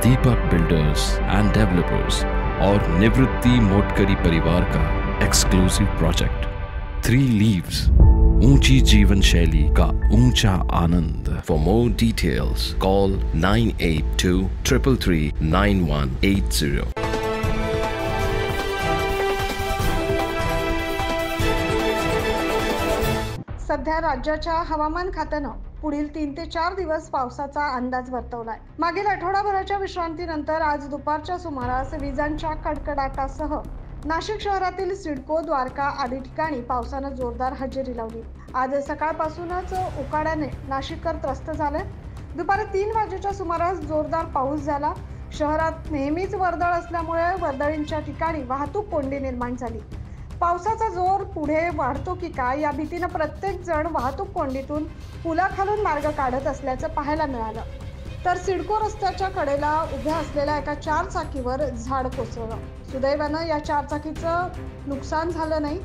Deepak builders end developers और निवृत्ति मोटकरी परिवार का एक्सक्लूसिव प्रोजेक्ट 3 लीव्स, ऊंची जीवन शैली का ऊंचा आनंद। For more details call 9823339180। सध्या राज्याच्या हवामान खात्यानं पुढील 3 ते 4 दिवस पावसाचा अंदाज वर्तवलाय। मागील आठवडाभराच्या विश्रांतीनंतर आज दुपारच्या सुमारास विजांच्या कडकडाटासह नाशिक शहरातील सिडको, द्वारका आदी ठिकाणी पावसानं जोरदार हजेरी लावली। आज सकाळपासूनच उकाड्याने नाशिककर त्रस्त झाले। दुपारी 3 वाजेच्या सुमारास जोरदार पाऊस झाला। शहरात नेहमीच वर्दळ असल्यामुळे वर्दळींच्या ठिकाणी वाहतूक कोंडी निर्माण झाली। पावसाचा जोर पुढे वाढतो की काय या भीतीनं प्रत्येक जण वाहतूक कोंडीतून पुलाखालून मार्ग काढत असल्याचं पाहायला मिळालं। तर सिडको रस्त्याच्या कडेला उभ्या असलेल्या एका 4 चाकीवर झाड कोसळलं। सुदैवानं या 4 चाकीचं नुकसान झालं नाही।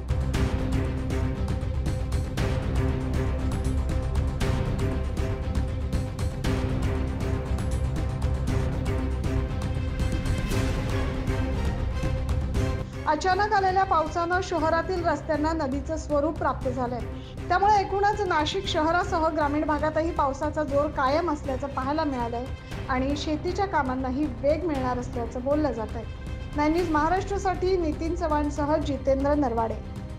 अचानक आलेल्या पावसानं शहरातील रस्त्यांना नदीचं स्वरूप प्राप्त झालंय। त्यामुळे एकूणच नाशिक शहरासह ग्रामीण भागातही पावसाचा जोर कायम असल्याचं पाहायला मिळालंय आणि शेतीच्या कामांनाही वेग मिळणार असल्याचं बोललं जात आहे। 9 न्यूज महाराष्ट्रासाठी नितीन चव्हाणसह जितेंद्र नरवाडे।